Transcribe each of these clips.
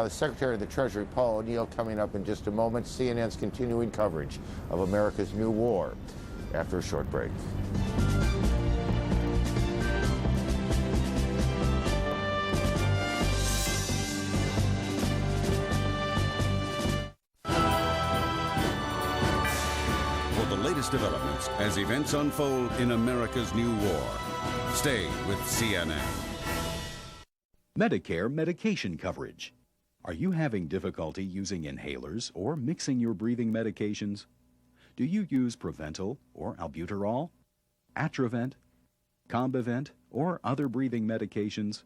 The Secretary of the Treasury, Paul O'Neill, coming up in just a moment. CNN's continuing coverage of America's new war after a short break. Developments as events unfold in America's new war. Stay with CNN. Medicare medication coverage. Are you having difficulty using inhalers or mixing your breathing medications? Do you use Proventil or Albuterol, Atrovent, Combivent, or other breathing medications?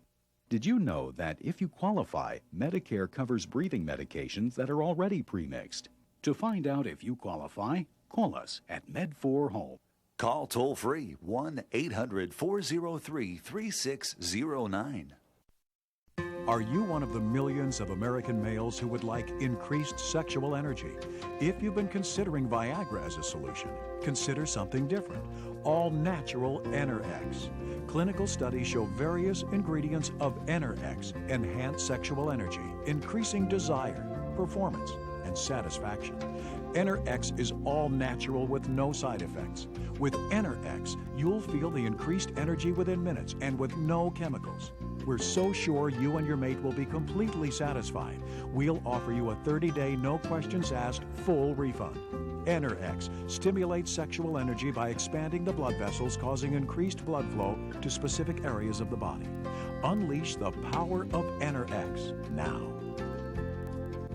Did you know that if you qualify, Medicare covers breathing medications that are already premixed? To find out if you qualify, call us at Med4Home. Call toll-free 1-800-403-3609. Are you one of the millions of American males who would like increased sexual energy? If you've been considering Viagra as a solution, consider something different. All-natural Enerx. Clinical studies show various ingredients of Enerx enhance sexual energy, increasing desire, performance, and satisfaction. Enerx is all natural with no side effects. With Enerx, you'll feel the increased energy within minutes and with no chemicals. We're so sure you and your mate will be completely satisfied. We'll offer you a 30-day, no questions asked, full refund. Enerx stimulates sexual energy by expanding the blood vessels, causing increased blood flow to specific areas of the body. Unleash the power of Enerx now.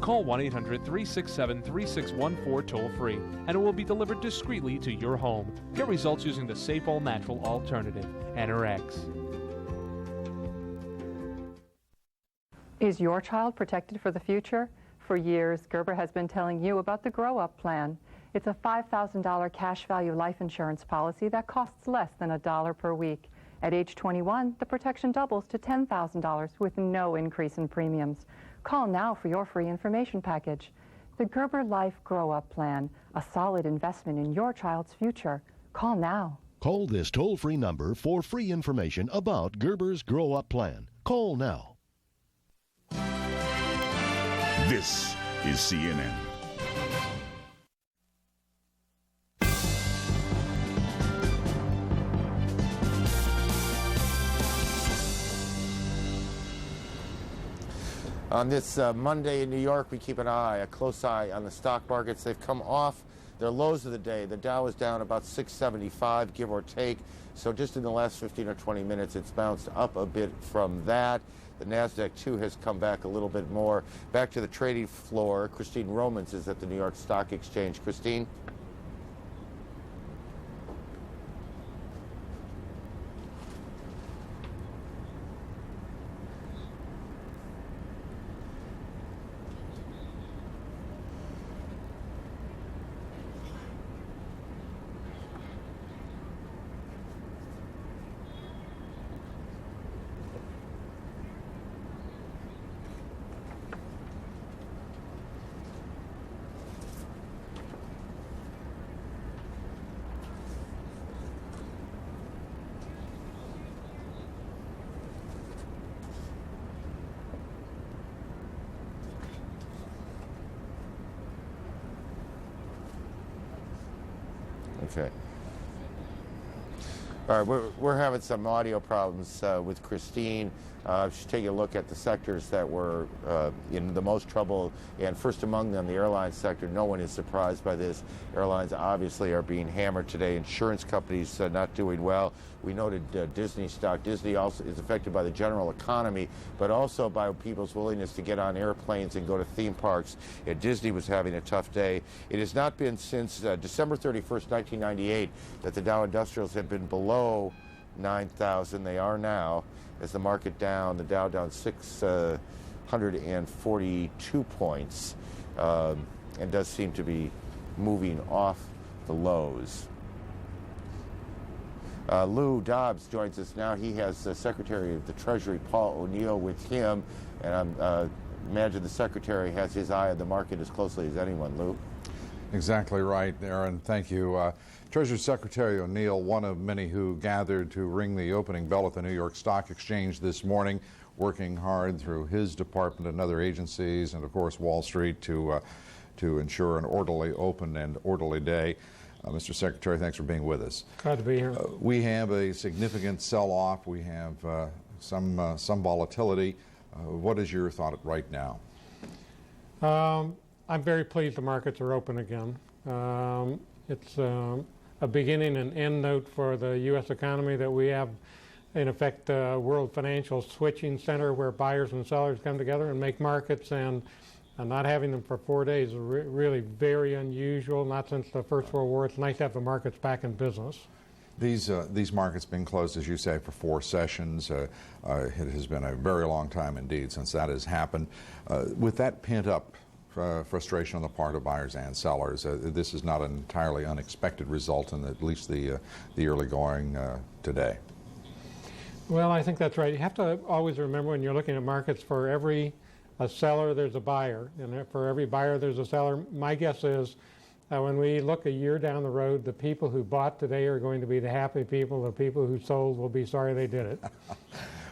Call 1-800-367-3614 toll-free, and it will be delivered discreetly to your home. Get results using the safe, all-natural alternative, Enerx. Is your child protected for the future? For years, Gerber has been telling you about the Grow Up Plan. It's a $5,000 cash value life insurance policy that costs less than $1 per week. At age 21, the protection doubles to $10,000 with no increase in premiums. Call now for your free information package. The Gerber Life Grow Up Plan, a solid investment in your child's future. Call now. Call this toll-free number for free information about Gerber's Grow Up Plan. Call now. This is CNN. On this Monday in New York, we keep a close eye on the stock markets. They've come off their lows of the day. The Dow is down about 675, give or take. So just in the last 15 or 20 minutes, it's bounced up a bit from that. The NASDAQ, too, has come back a little bit more. Back to the trading floor, Christine Romans is at the New York Stock Exchange. Christine? Okay. All right, we're having some audio problems with Christine. She's taking a look at the sectors that were in the most trouble, and first among them, the airline sector. No one is surprised by this. Airlines obviously are being hammered today. Insurance companies not doing well. We noted Disney stock. Disney also is affected by the general economy, but also by people's willingness to get on airplanes and go to theme parks. Disney was having a tough day. It has not been since December 31st, 1998, that the Dow Industrials have been below 9,000. They are now. As the market down, the Dow down 642 points, and does seem to be moving off the lows. Lou Dobbs joins us now. He has Secretary of the Treasury Paul O'Neill with him, and I imagine the Secretary has his eye on the market as closely as anyone. Lou? Exactly right, Aaron. Thank you. Treasury Secretary O'Neill, one of many who gathered to ring the opening bell at the New York Stock Exchange this morning, working hard through his department and other agencies, and of course Wall Street to ensure an orderly open and orderly day. Mr. Secretary, thanks for being with us. Glad to be here. We have a significant sell-off. We have some volatility. What is your thought right now? I'm very pleased the markets are open again. It's a beginning and end note for the U.S. economy that we have, in effect, a world financial switching center where buyers and sellers come together and make markets, and not having them for 4 days is really very unusual, not since the First World War. It's nice to have the markets back in business. These markets been closed, as you say, for 4 sessions. It has been a very long time indeed since that has happened. With that pent-up frustration on the part of buyers and sellers, this is not an entirely unexpected result in at least the early going today. Well, I think that's right. You have to always remember when you're looking at markets, for every seller there's a buyer, and for every buyer there's a seller. My guess is when we look a year down the road, the people who bought today are going to be the happy people. The people who sold will be sorry they did it.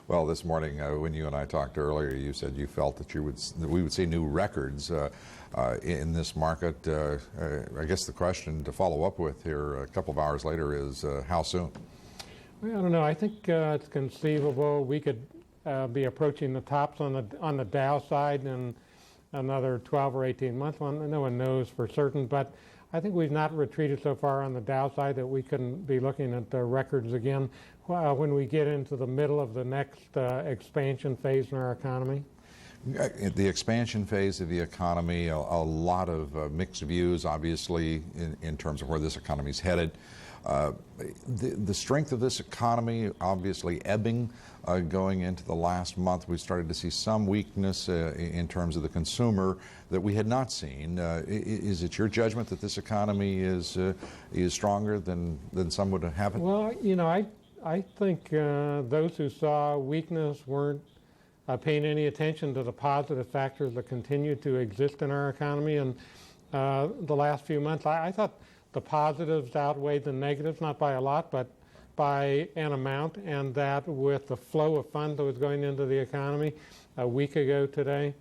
Well, this morning when you and I talked earlier, you said you felt that we would see new records in this market. I guess the question to follow up with here a couple of hours later is how soon? Well, I don't know. I think it's conceivable we could be approaching the tops on the Dow side in another 12 or 18 months. Well, no one knows for certain, but I think we've not retreated so far on the Dow side that we couldn't be looking at the records again when we get into the middle of the next expansion phase in our economy. The expansion phase of the economy, a lot of mixed views, obviously, in terms of where this economy is headed. The strength of this economy obviously ebbing going into the last month. We started to see some weakness in terms of the consumer that we had not seen. Is it your judgment that this economy is stronger than some would have it? Well, you know, I think those who saw weakness weren't paying any attention to the positive factors that continue to exist in our economy. And the last few months, I thought the positives outweighed the negatives, not by a lot, but by an amount, and that with the flow of funds that was going into the economy a week ago today,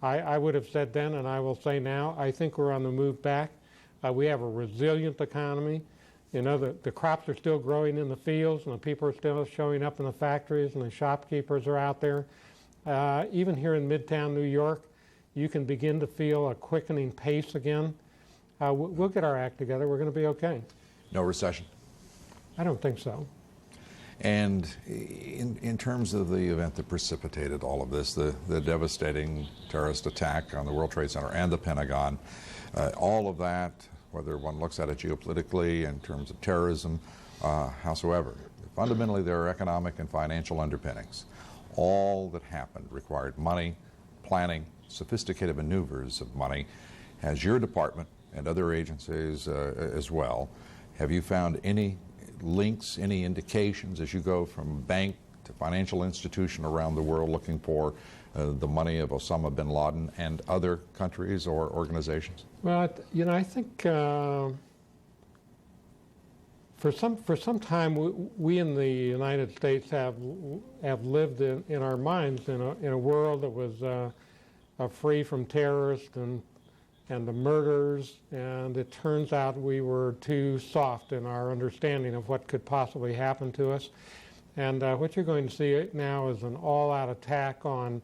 I would have said then, and I will say now, I think we're on the move back. We have a resilient economy. You know, the crops are still growing in the fields, and the people are still showing up in the factories, and the shopkeepers are out there. Even here in Midtown New York, you can begin to feel a quickening pace again. We'll get our act together. We're going to be okay. No recession? I don't think so. And in terms of the event that precipitated all of this, the devastating terrorist attack on the World Trade Center and the Pentagon, all of that, whether one looks at it geopolitically in terms of terrorism, howsoever, fundamentally there are economic and financial underpinnings. All that happened required money, planning, sophisticated maneuvers of money. Has your department and other agencies as well, have you found any links, any indications as you go from bank to financial institution around the world looking for the money of Osama bin Laden and other countries or organizations? Well, you know, I think for some time we in the United States have lived in our minds in a world that was free from terrorists and the murders, and it turns out we were too soft in our understanding of what could possibly happen to us. And what you're going to see now is an all-out attack on,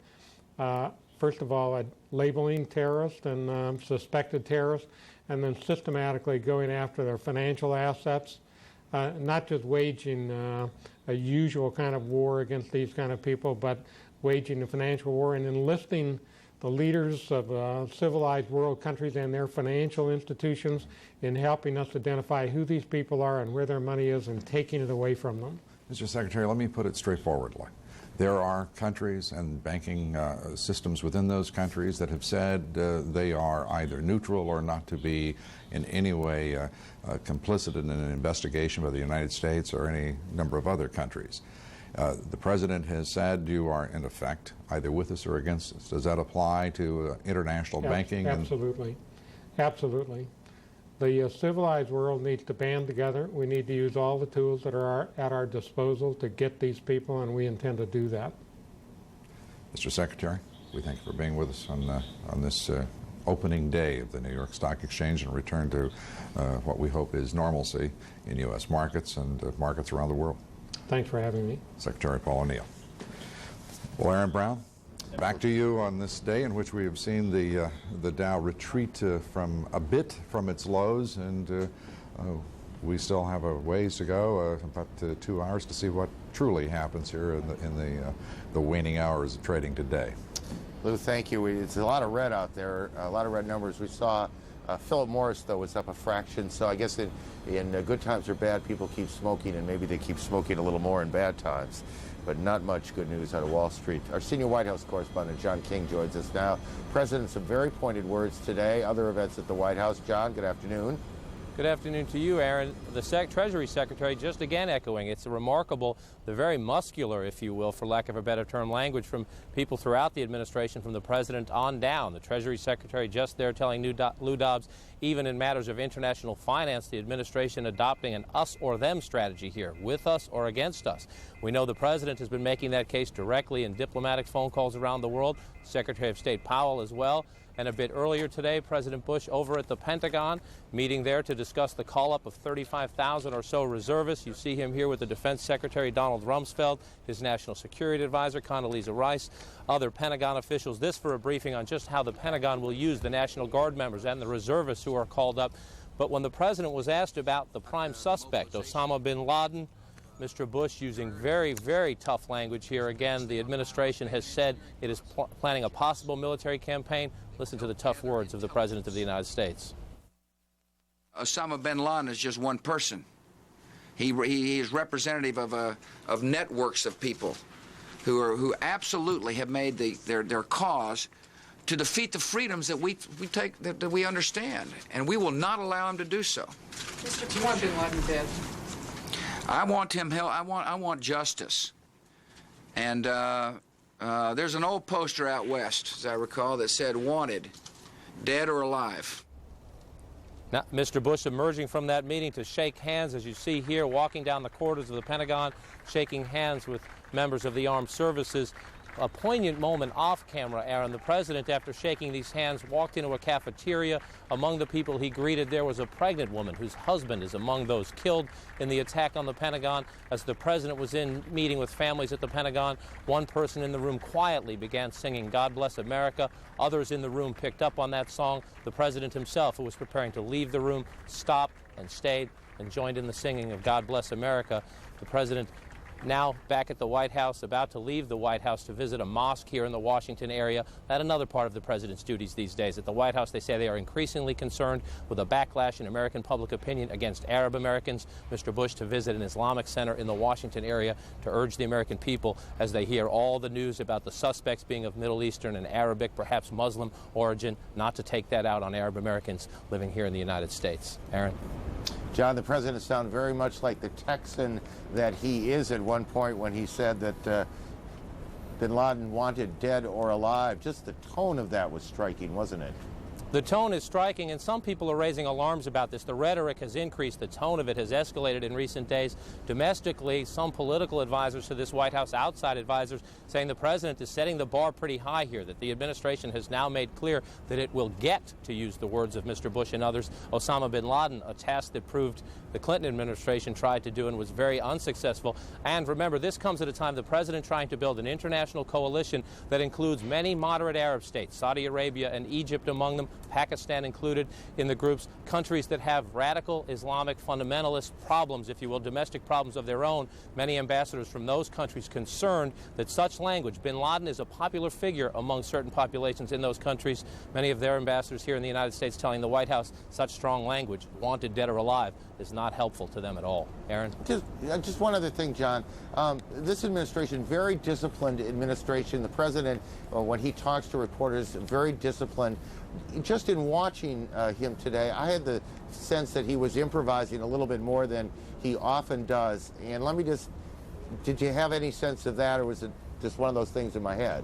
first of all, labeling terrorists and suspected terrorists, and then systematically going after their financial assets, not just waging a usual kind of war against these kind of people, but waging a financial war and enlisting the leaders of civilized world countries and their financial institutions in helping us identify who these people are and where their money is and taking it away from them. Mr. Secretary, let me put it straightforwardly. There are countries and banking systems within those countries that have said they are either neutral or not to be in any way complicit in an investigation by the United States or any number of other countries. The President has said you are, in effect, either with us or against us. Does that apply to international banking? Absolutely. Absolutely. The civilized world needs to band together. We need to use all the tools that are at our disposal to get these people, and we intend to do that. Mr. Secretary, we thank you for being with us on this opening day of the New York Stock Exchange and return to what we hope is normalcy in U.S. markets and markets around the world. Thanks for having me. Secretary Paul O'Neill. Well, Aaron Brown, back to you on this day in which we have seen the Dow retreat from a bit from its lows, and we still have a ways to go, about 2 hours, to see what truly happens here in the waning hours of trading today. Lou, thank you. It's a lot of red out there, a lot of red numbers. We saw Philip Morris, though, was up a fraction. So I guess in good times or bad, people keep smoking, and maybe they keep smoking a little more in bad times. But not much good news out of Wall Street. Our senior White House correspondent, John King, joins us now. President, some very pointed words today. Other events at the White House. John, good afternoon. Good afternoon to you, Aaron. The Treasury Secretary just again echoing. It's remarkable, the very muscular, if you will, for lack of a better term, language from people throughout the administration, from the President on down. The Treasury Secretary just there telling Lou Dobbs, even in matters of international finance, the administration adopting an us or them strategy here, with us or against us. We know the President has been making that case directly in diplomatic phone calls around the world, Secretary of State Powell as well. And a bit earlier today, President Bush over at the Pentagon, meeting there to discuss the call-up of 35,000 or so reservists. You see him here with the Defense Secretary Donald Rumsfeld, his National Security Advisor Condoleezza Rice, other Pentagon officials. This for a briefing on just how the Pentagon will use the National Guard members and the reservists who are called up. But when the President was asked about the prime suspect, Osama bin Laden, Mr. Bush using very, very tough language here. Again, the administration has said it is planning a possible military campaign. Listen to the tough words of the President of the United States. Osama bin Laden is just one person. He is representative of networks of people who absolutely have made their cause to defeat the freedoms that we understand, and we will not allow him to do so. Mr. You want bin Laden dead? I want him held. I want justice. And there's an old poster out west, as I recall, that said "Wanted, dead or alive." Now, Mr. Bush emerging from that meeting to shake hands, as you see here, walking down the corridors of the Pentagon, shaking hands with members of the armed services. A poignant moment off camera, Aaron. The President, after shaking these hands, walked into a cafeteria. Among the people he greeted, there was a pregnant woman whose husband is among those killed in the attack on the Pentagon. As the President was in meeting with families at the Pentagon, one person in the room quietly began singing "God Bless America." Others in the room picked up on that song. The President himself, who was preparing to leave the room, stopped and stayed and joined in the singing of "God Bless America." The President now back at the White House, about to leave the White House to visit a mosque here in the Washington area. That's another part of the President's duties these days. At the White House, they say they are increasingly concerned with a backlash in American public opinion against Arab Americans. Mr. Bush to visit an Islamic center in the Washington area to urge the American people, as they hear all the news about the suspects being of Middle Eastern and Arabic, perhaps Muslim origin, not to take that out on Arab Americans living here in the United States. Aaron? John, the President sounded very much like the Texan that he is at one point when he said that bin Laden wanted dead or alive. Just the tone of that was striking, wasn't it? The tone is striking, and some people are raising alarms about this. The rhetoric has increased. The tone of it has escalated in recent days. Domestically, some political advisors to this White House, outside advisors, saying the President is setting the bar pretty high here, that the administration has now made clear that it will get, to use the words of Mr. Bush and others, Osama bin Laden, a task that proved the Clinton administration tried to do and was very unsuccessful. And remember, this comes at a time the President trying to build an international coalition that includes many moderate Arab states, Saudi Arabia and Egypt among them, Pakistan included in the groups, countries that have radical Islamic fundamentalist problems, if you will, domestic problems of their own. Many ambassadors from those countries concerned that such language, bin Laden is a popular figure among certain populations in those countries. Many of their ambassadors here in the United States telling the White House such strong language, wanted dead or alive, is not helpful to them at all. Aaron? Just one other thing, John. This administration, very disciplined administration. The President, when he talks to reporters, very disciplined. Just in watching him today, I had the sense that he was improvising a little bit more than he often does. And let me just, did you have any sense of that, or was it just one of those things in my head?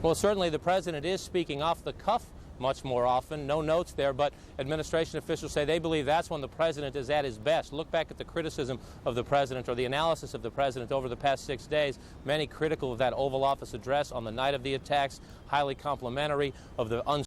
Well, certainly the President is speaking off the cuff much more often. No notes there, but administration officials say they believe that's when the president is at his best. Look back at the criticism of the president or the analysis of the president over the past 6 days. Many critical of that Oval Office address on the night of the attacks, highly complimentary of the